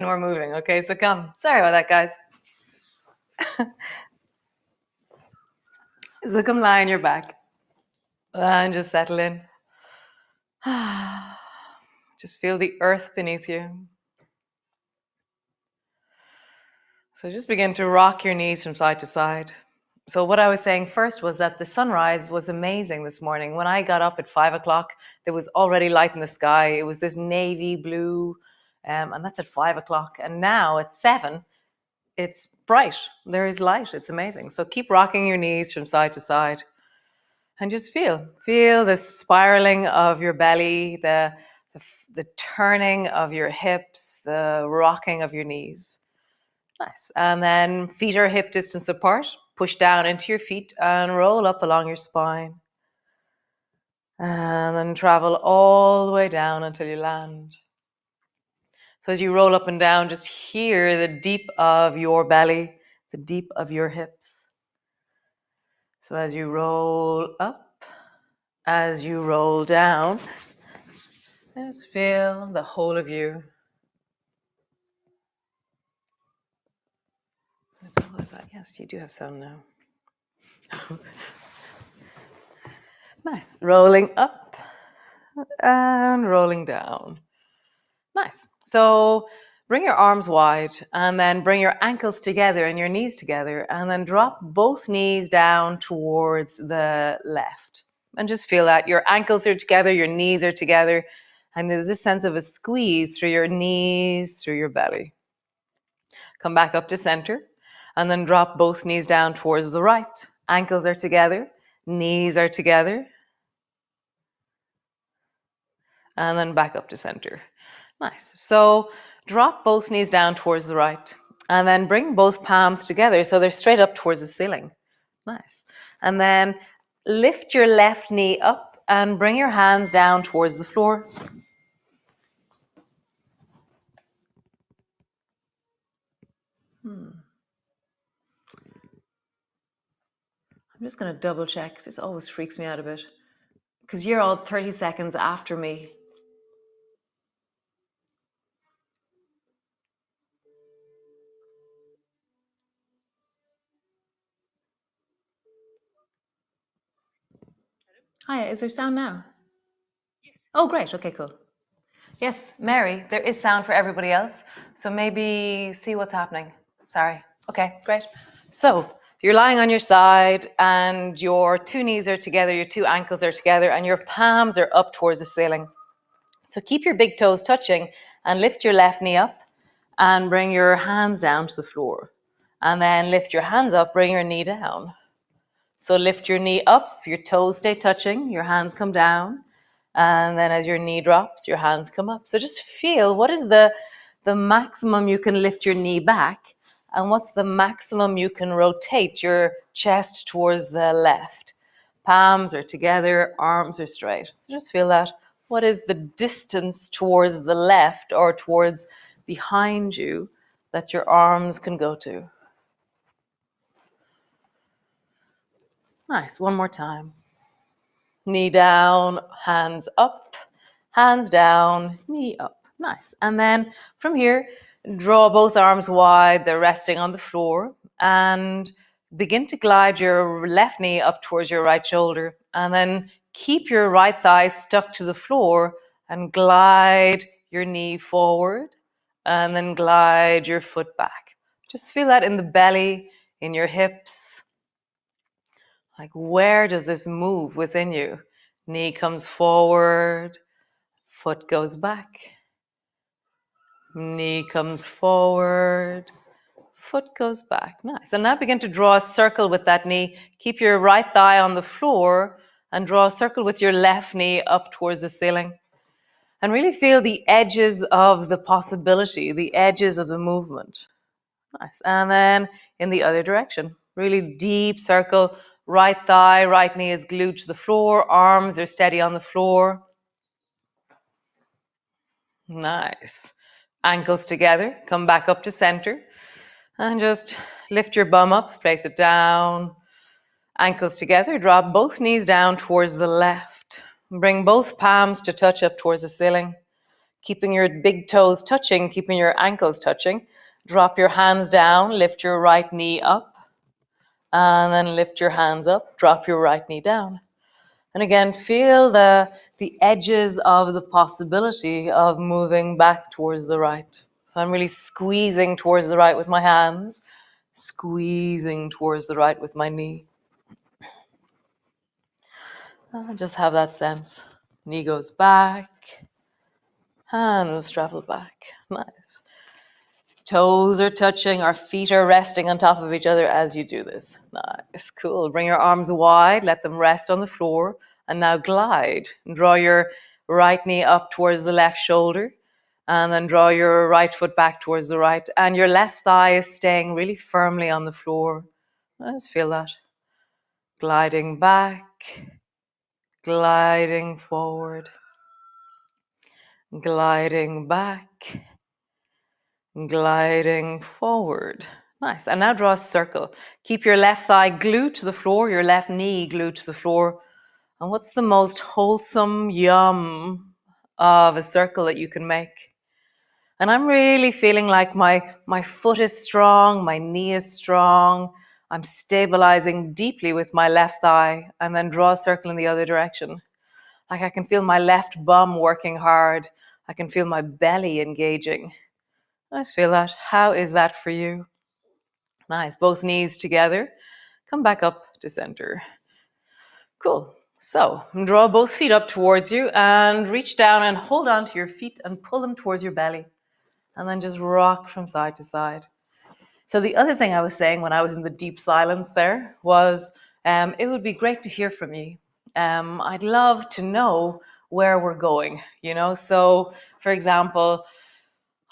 We're moving, okay? So come. Sorry about that, guys. So come lie on your back and just settle in. Just feel the earth beneath you. So just begin to rock your knees from side to side. So what I was saying first was that the sunrise was amazing this morning. When I got up at 5 o'clock, there was already light in the sky. It was this navy blue, and that's at 5 o'clock. And now at 7, it's bright. There is light. It's amazing. So keep rocking your knees from side to side. And just feel the spiraling of your belly, the turning of your hips, the rocking of your knees. Nice. And then feet are hip distance apart. Push down into your feet and roll up along your spine. And then travel all the way down until you land. So as you roll up and down, just hear the deep of your belly, the deep of your hips. So as you roll up, as you roll down, just feel the whole of you. What is that? Yes, you do have sound now. Nice. Rolling up and rolling down. Nice. So bring your arms wide and then bring your ankles together and your knees together and then drop both knees down towards the left. And just feel that your ankles are together, your knees are together, and there's this sense of a squeeze through your knees, through your belly. Come back up to center and then drop both knees down towards the right. Ankles are together, knees are together, and then back up to center. Nice. So drop both knees down towards the right and then bring both palms together so they're straight up towards the ceiling. Nice. And then lift your left knee up and bring your hands down towards the floor. I'm just going to double check because this always freaks me out a bit because you're all 30 seconds after me. Hi, is there sound now? Oh, great. Okay, cool. Yes, Mary, there is sound for everybody else. So maybe see what's happening. Sorry. Okay, great. So you're lying on your side and your two knees are together, your two ankles are together, and your palms are up towards the ceiling. So keep your big toes touching and lift your left knee up and bring your hands down to the floor. And then lift your hands up, bring your knee down. So lift your knee up, your toes stay touching, your hands come down. And then as your knee drops, your hands come up. So just feel what is the maximum you can lift your knee back and what's the maximum you can rotate your chest towards the left. Palms are together, arms are straight. So just feel that. What is the distance towards the left or towards behind you that your arms can go to? Nice. One more time. Knee down, hands up, hands down, knee up. Nice. And then from here, draw both arms wide. They're resting on the floor. And begin to glide your left knee up towards your right shoulder. And then keep your right thigh stuck to the floor and glide your knee forward. And then glide your foot back. Just feel that in the belly, in your hips. Like, where does this move within you? Knee comes forward, foot goes back. Knee comes forward, foot goes back. Nice. And now begin to draw a circle with that knee. Keep your right thigh on the floor and draw a circle with your left knee up towards the ceiling. And really feel the edges of the possibility, the edges of the movement. Nice. And then in the other direction, really deep circle, right thigh, right knee is glued to the floor, arms are steady on the floor. Nice. Ankles together, come back up to center and just lift your bum up, place it down. Ankles together, drop both knees down towards the left. Bring both palms to touch up towards the ceiling. Keeping your big toes touching, keeping your ankles touching. Drop your hands down, lift your right knee up, and then lift your hands up, drop your right knee down. And again, feel the edges of the possibility of moving back towards the right. So I'm really squeezing towards the right with my hands, squeezing towards the right with my knee. Just have that sense. Knee goes back, hands travel back. Nice. Toes are touching, our feet are resting on top of each other as you do this. Nice, cool. Bring your arms wide, let them rest on the floor, and now glide. Draw your right knee up towards the left shoulder, and then draw your right foot back towards the right, and your left thigh is staying really firmly on the floor. Just feel that. Gliding back, gliding forward, gliding back, gliding forward. Nice. And now draw a circle. Keep your left thigh glued to the floor, your left knee glued to the floor. And what's the most wholesome yum of a circle that you can make? And I'm really feeling like my foot is strong, my knee is strong. I'm stabilizing deeply with my left thigh, and then draw a circle in the other direction. Like I can feel my left bum working hard. I can feel my belly engaging. I just feel that. How is that for you? Nice. Both knees together. Come back up to center. Cool. So draw both feet up towards you and reach down and hold on to your feet and pull them towards your belly. And then just rock from side to side. So the other thing I was saying when I was in the deep silence there was it would be great to hear from you. I'd love to know where we're going, you know. So for example,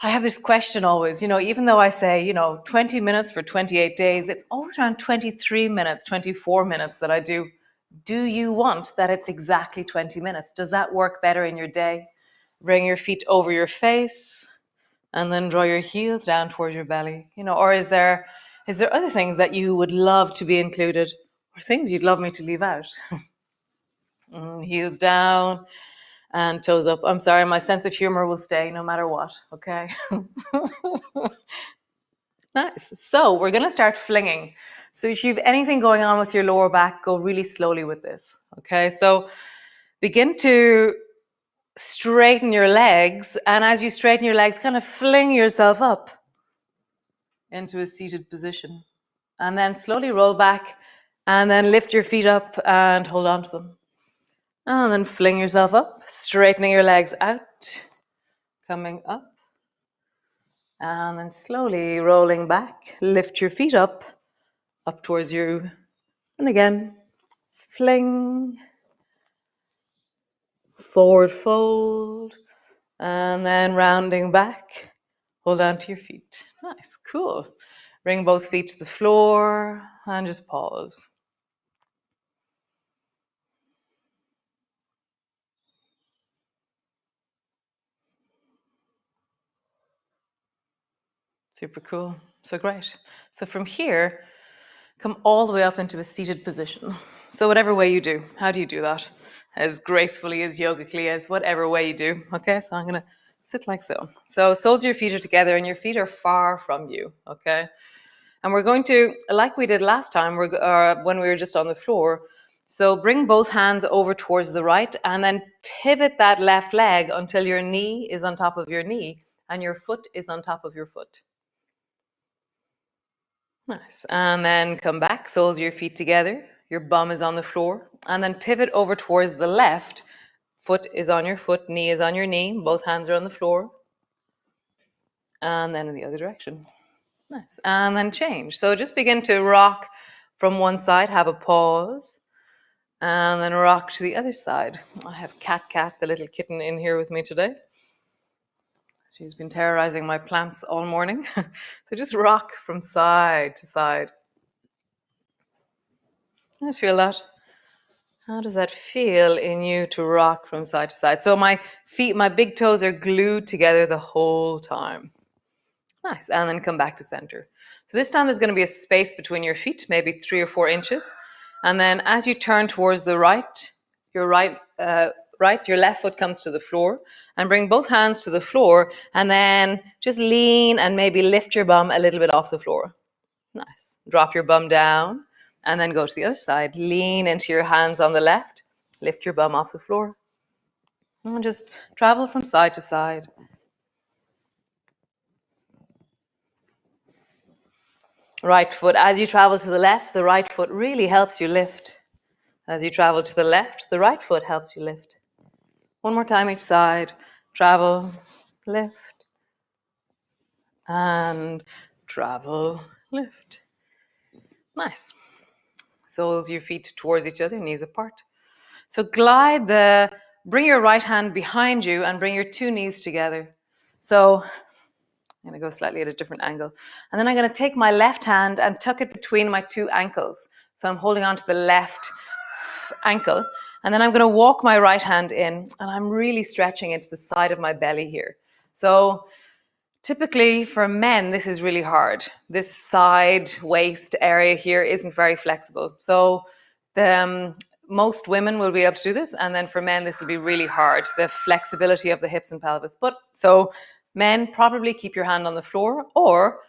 I have this question always, you know, even though I say, you know, 20 minutes for 28 days, it's always around 23 minutes, 24 minutes that I do. Do you want that it's exactly 20 minutes? Does that work better in your day? Bring your feet over your face and then draw your heels down towards your belly, you know, or is there other things that you would love to be included or things you'd love me to leave out? Heels down and toes up. I'm sorry, my sense of humor will stay no matter what, okay? Nice. So we're going to start flinging. So if you have anything going on with your lower back, go really slowly with this, okay? So begin to straighten your legs, and as you straighten your legs, kind of fling yourself up into a seated position. And then slowly roll back, and then lift your feet up and hold on to them. And then fling yourself up, straightening your legs out, coming up. And then slowly rolling back, lift your feet up towards you. And again, fling, forward fold, and then rounding back, hold on to your feet. Nice, cool. Bring both feet to the floor and just pause. Super cool. So great. So from here, come all the way up into a seated position. So whatever way you do, how do you do that? As gracefully, as yogically, as whatever way you do. Okay, so I'm going to sit like so. So soles of your feet are together and your feet are far from you. Okay. And we're going to, like we did last time when we were just on the floor, so bring both hands over towards the right and then pivot that left leg until your knee is on top of your knee and your foot is on top of your foot. Nice. And then come back, soles of your feet together. Your bum is on the floor. And then pivot over towards the left. Foot is on your foot, knee is on your knee. Both hands are on the floor. And then in the other direction. Nice. And then change. So just begin to rock from one side. Have a pause. And then rock to the other side. I have Cat, the little kitten, in here with me today. She's been terrorizing my plants all morning. So just rock from side to side. Just feel that. How does that feel in you to rock from side to side? So my feet, my big toes are glued together the whole time. Nice. And then come back to center. So this time there's going to be a space between your feet, maybe 3 or 4 inches. And then as you turn towards the right, your your left foot comes to the floor, and bring both hands to the floor, and then just lean and maybe lift your bum a little bit off the floor. Nice. Drop your bum down, and then go to the other side. Lean into your hands on the left, lift your bum off the floor, and just travel from side to side. Right foot, as you travel to the left, the right foot really helps you lift. As you travel to the left, the right foot helps you lift. One more time each side. Travel, lift, and travel, lift. Nice. Soles your feet towards each other, knees apart. So bring your right hand behind you and bring your 2 knees together. So I'm going to go slightly at a different angle. And then I'm going to take my left hand and tuck it between my 2 ankles. So I'm holding on to the left ankle. And then I'm going to walk my right hand in, and I'm really stretching into the side of my belly here. So typically for men, this is really hard. This side waist area here isn't very flexible. So most women will be able to do this. And then for men, this will be really hard, the flexibility of the hips and pelvis. But so men, probably keep your hand on the floor or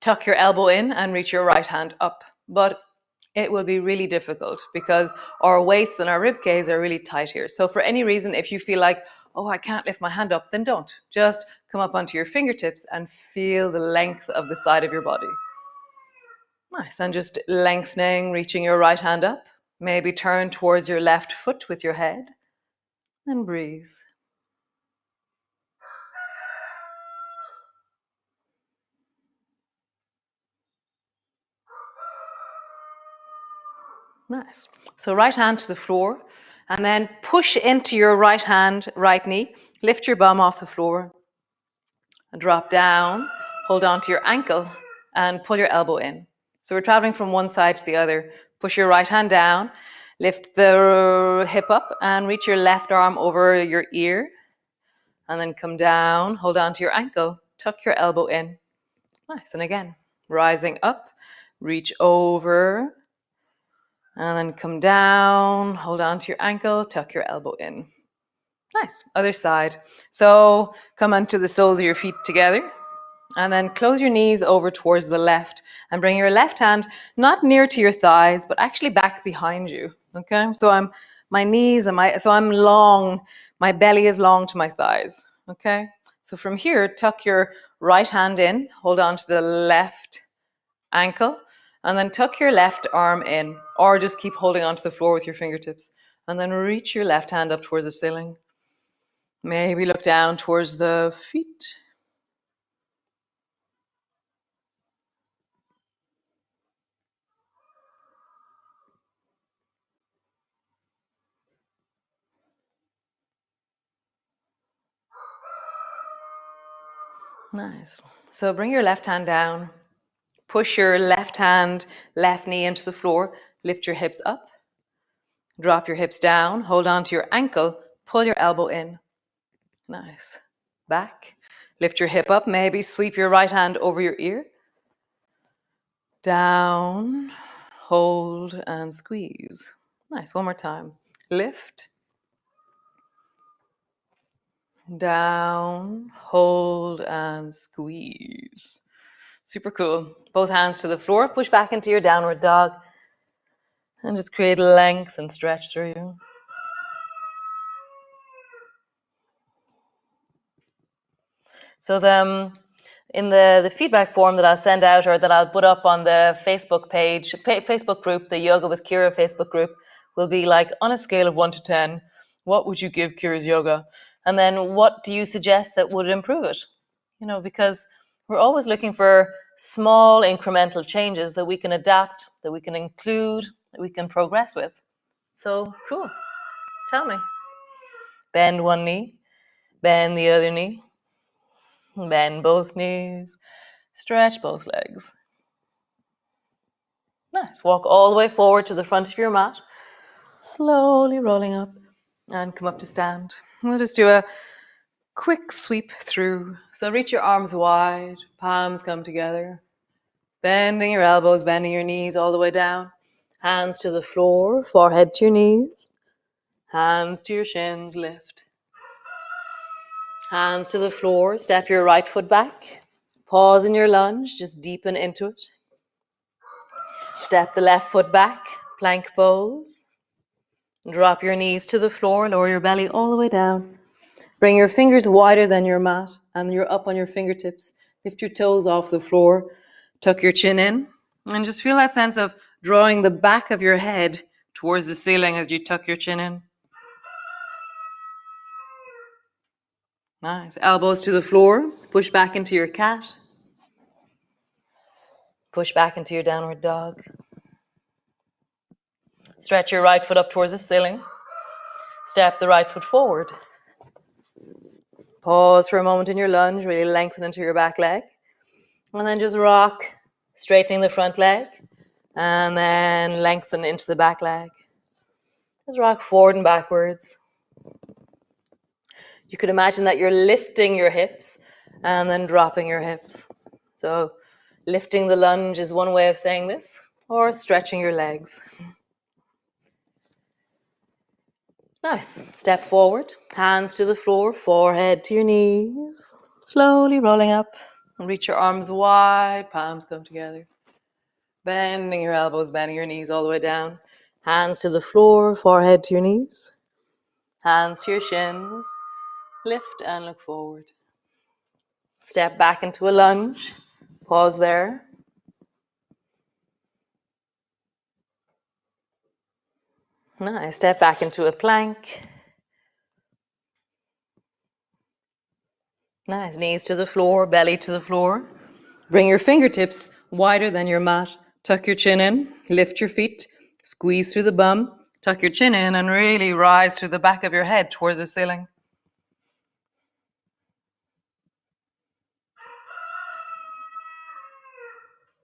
tuck your elbow in and reach your right hand up. But it will be really difficult because our waists and our rib cages are really tight here. So for any reason, if you feel like, oh, I can't lift my hand up, then don't. Just come up onto your fingertips and feel the length of the side of your body. Nice. And just lengthening, reaching your right hand up. Maybe turn towards your left foot with your head and breathe. Nice. So right hand to the floor, and then push into your right hand, right knee. Lift your bum off the floor and drop down. Hold on to your ankle and pull your elbow in. So we're traveling from one side to the other. Push your right hand down, lift the hip up and reach your left arm over your ear. And then come down, hold on to your ankle, tuck your elbow in. Nice. And again, rising up, reach over, and then come down, hold on to your ankle, tuck your elbow in. Nice. Other side. So come onto the soles of your feet together. And then close your knees over towards the left and bring your left hand not near to your thighs, but actually back behind you. Okay. So I'm long. My belly is long to my thighs. Okay. So from here, tuck your right hand in, hold on to the left ankle, and then tuck your left arm in, or just keep holding onto the floor with your fingertips. And then reach your left hand up towards the ceiling. Maybe look down towards the feet. Nice. So bring your left hand down. Push your left hand, left knee into the floor. Lift your hips up. Drop your hips down. Hold on to your ankle. Pull your elbow in. Nice. Back. Lift your hip up. Maybe sweep your right hand over your ear. Down. Hold and squeeze. Nice. One more time. Lift. Down. Hold and squeeze. Super cool. Both hands to the floor. Push back into your downward dog. And just create length and stretch through you. So in the feedback form that I'll send out or that I'll put up on the Facebook page, Facebook group, the Yoga with Ciara Facebook group, will be like, on a scale of 1 to 10, what would you give Ciara's yoga? And then what do you suggest that would improve it? You know, because we're always looking for small incremental changes that we can adapt, that we can include, that we can progress with. So cool. Tell me. Bend one knee, bend the other knee, bend both knees, stretch both legs. Nice. Walk all the way forward to the front of your mat, slowly rolling up and come up to stand. We'll just do a quick sweep through. So reach your arms wide, palms come together, bending your elbows, bending your knees all the way down. Hands to the floor, forehead to your knees, hands to your shins, lift. Hands to the floor, step your right foot back. Pause in your lunge, just deepen into it. Step the left foot back, plank pose. Drop your knees to the floor, lower your belly all the way down. Bring your fingers wider than your mat and you're up on your fingertips. Lift your toes off the floor, tuck your chin in, and just feel that sense of drawing the back of your head towards the ceiling as you tuck your chin in. Nice. Elbows to the floor, push back into your cat. Push back into your downward dog. Stretch your right foot up towards the ceiling. Step the right foot forward. Pause for a moment in your lunge, really lengthen into your back leg. And then just rock, straightening the front leg. And then lengthen into the back leg. Just rock forward and backwards. You could imagine that you're lifting your hips and then dropping your hips. So lifting the lunge is one way of saying this, or stretching your legs. Nice. Step forward, hands to the floor, forehead to your knees. Slowly rolling up. And reach your arms wide, palms come together. Bending your elbows, bending your knees all the way down. Hands to the floor, forehead to your knees. Hands to your shins. Lift and look forward. Step back into a lunge. Pause there. Nice. Step back into a plank. Nice. Knees to the floor, belly to the floor. Bring your fingertips wider than your mat. Tuck your chin in. Lift your feet. Squeeze through the bum. Tuck your chin in and really rise through the back of your head towards the ceiling.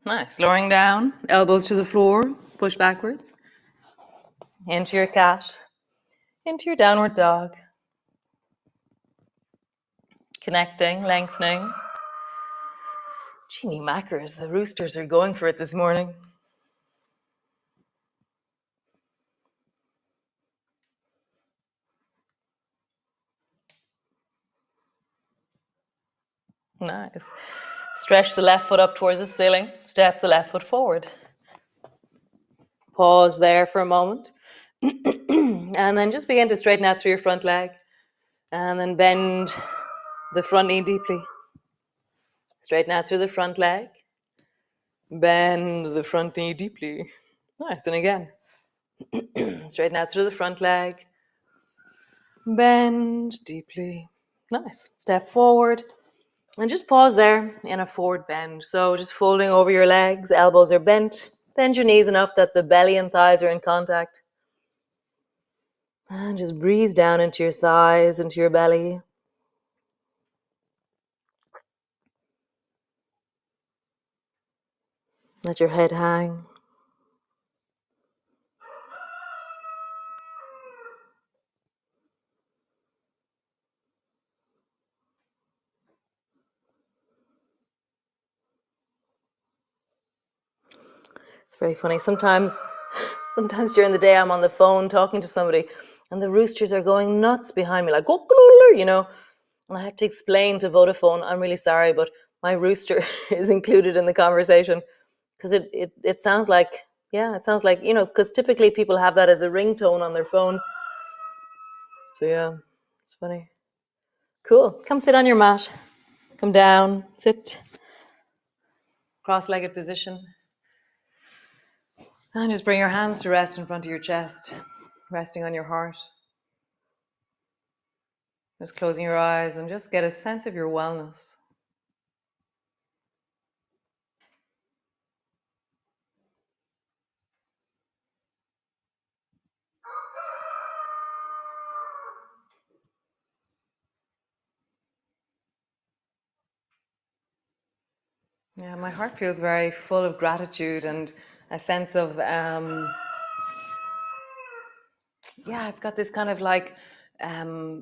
Nice. Lowering down. Elbows to the floor. Push backwards. Into your cat. Into your downward dog. Connecting, lengthening. Genie mackerels, the roosters are going for it this morning. Nice. Stretch the left foot up towards the ceiling. Step the left foot forward. Pause there for a moment. And then just begin to straighten out through your front leg. And then bend the front knee deeply. Straighten out through the front leg. Bend the front knee deeply. Nice. And again. Straighten out through the front leg. Bend deeply. Nice. Step forward. And just pause there in a forward bend. So just folding over your legs, elbows are bent. Bend your knees enough that the belly and thighs are in contact. And just breathe down into your thighs, into your belly. Let your head hang. It's very funny. Sometimes during the day I'm on the phone talking to somebody and the roosters are going nuts behind me, like, you know, and I have to explain to Vodafone, I'm really sorry, but my rooster is included in the conversation because it sounds like, yeah, it sounds like, you know, because typically people have that as a ringtone on their phone. So yeah, it's funny. Cool. Come sit on your mat. Come down, sit. Cross-legged position. And just bring your hands to rest in front of your chest, resting on your heart. Just closing your eyes and just get a sense of your wellness. Yeah, my heart feels very full of gratitude and a sense of, yeah, it's got this kind of like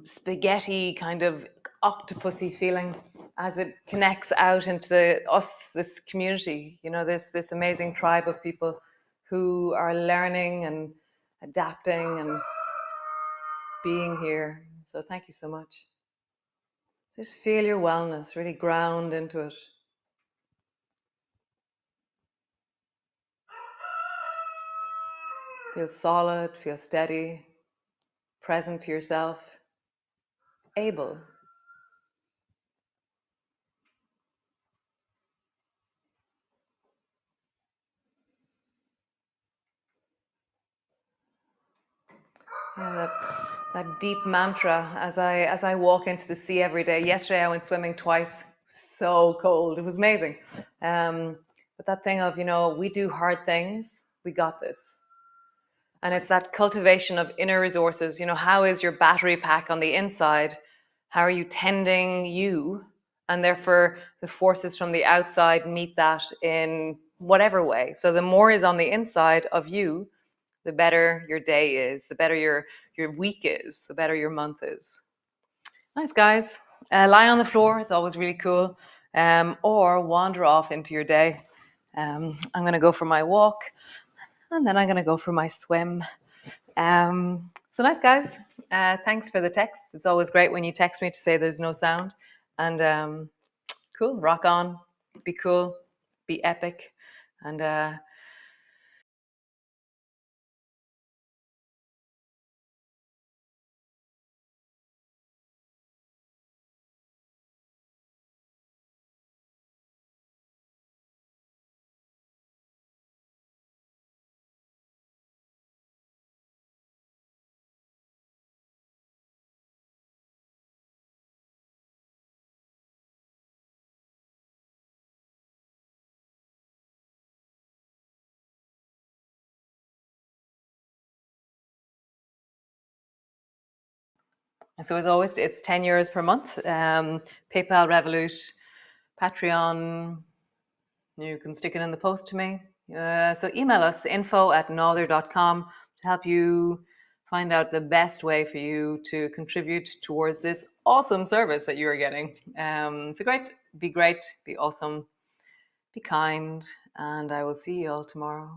spaghetti kind of octopusy feeling as it connects out into this community, you know, this amazing tribe of people who are learning and adapting and being here. So thank you so much. Just feel your wellness, really ground into it. Feel solid, feel steady, present to yourself, able. Yeah, that deep mantra as I walk into the sea every day. Yesterday I went swimming twice. So cold. It was amazing. But that thing of, you know, we do hard things. We got this. And it's that cultivation of inner resources. You know, how is your battery pack on the inside? How are you tending you? And therefore, the forces from the outside meet that in whatever way. So the more is on the inside of you, the better your day is, the better your week is, the better your month is. Nice, guys. Lie on the floor. It's always really cool. Or wander off into your day. I'm going to go for my walk, and then I'm going to go for my swim. So nice, guys. Thanks for the text. It's always great when you text me to say there's no sound. And cool, rock on, be cool, be epic. And so as always, it's €10 per month. PayPal, Revolut, Patreon. You can stick it in the post to me. So email us info@nother.com to help you find out the best way for you to contribute towards this awesome service that you are getting. So great, be awesome, be kind, and I will see you all tomorrow.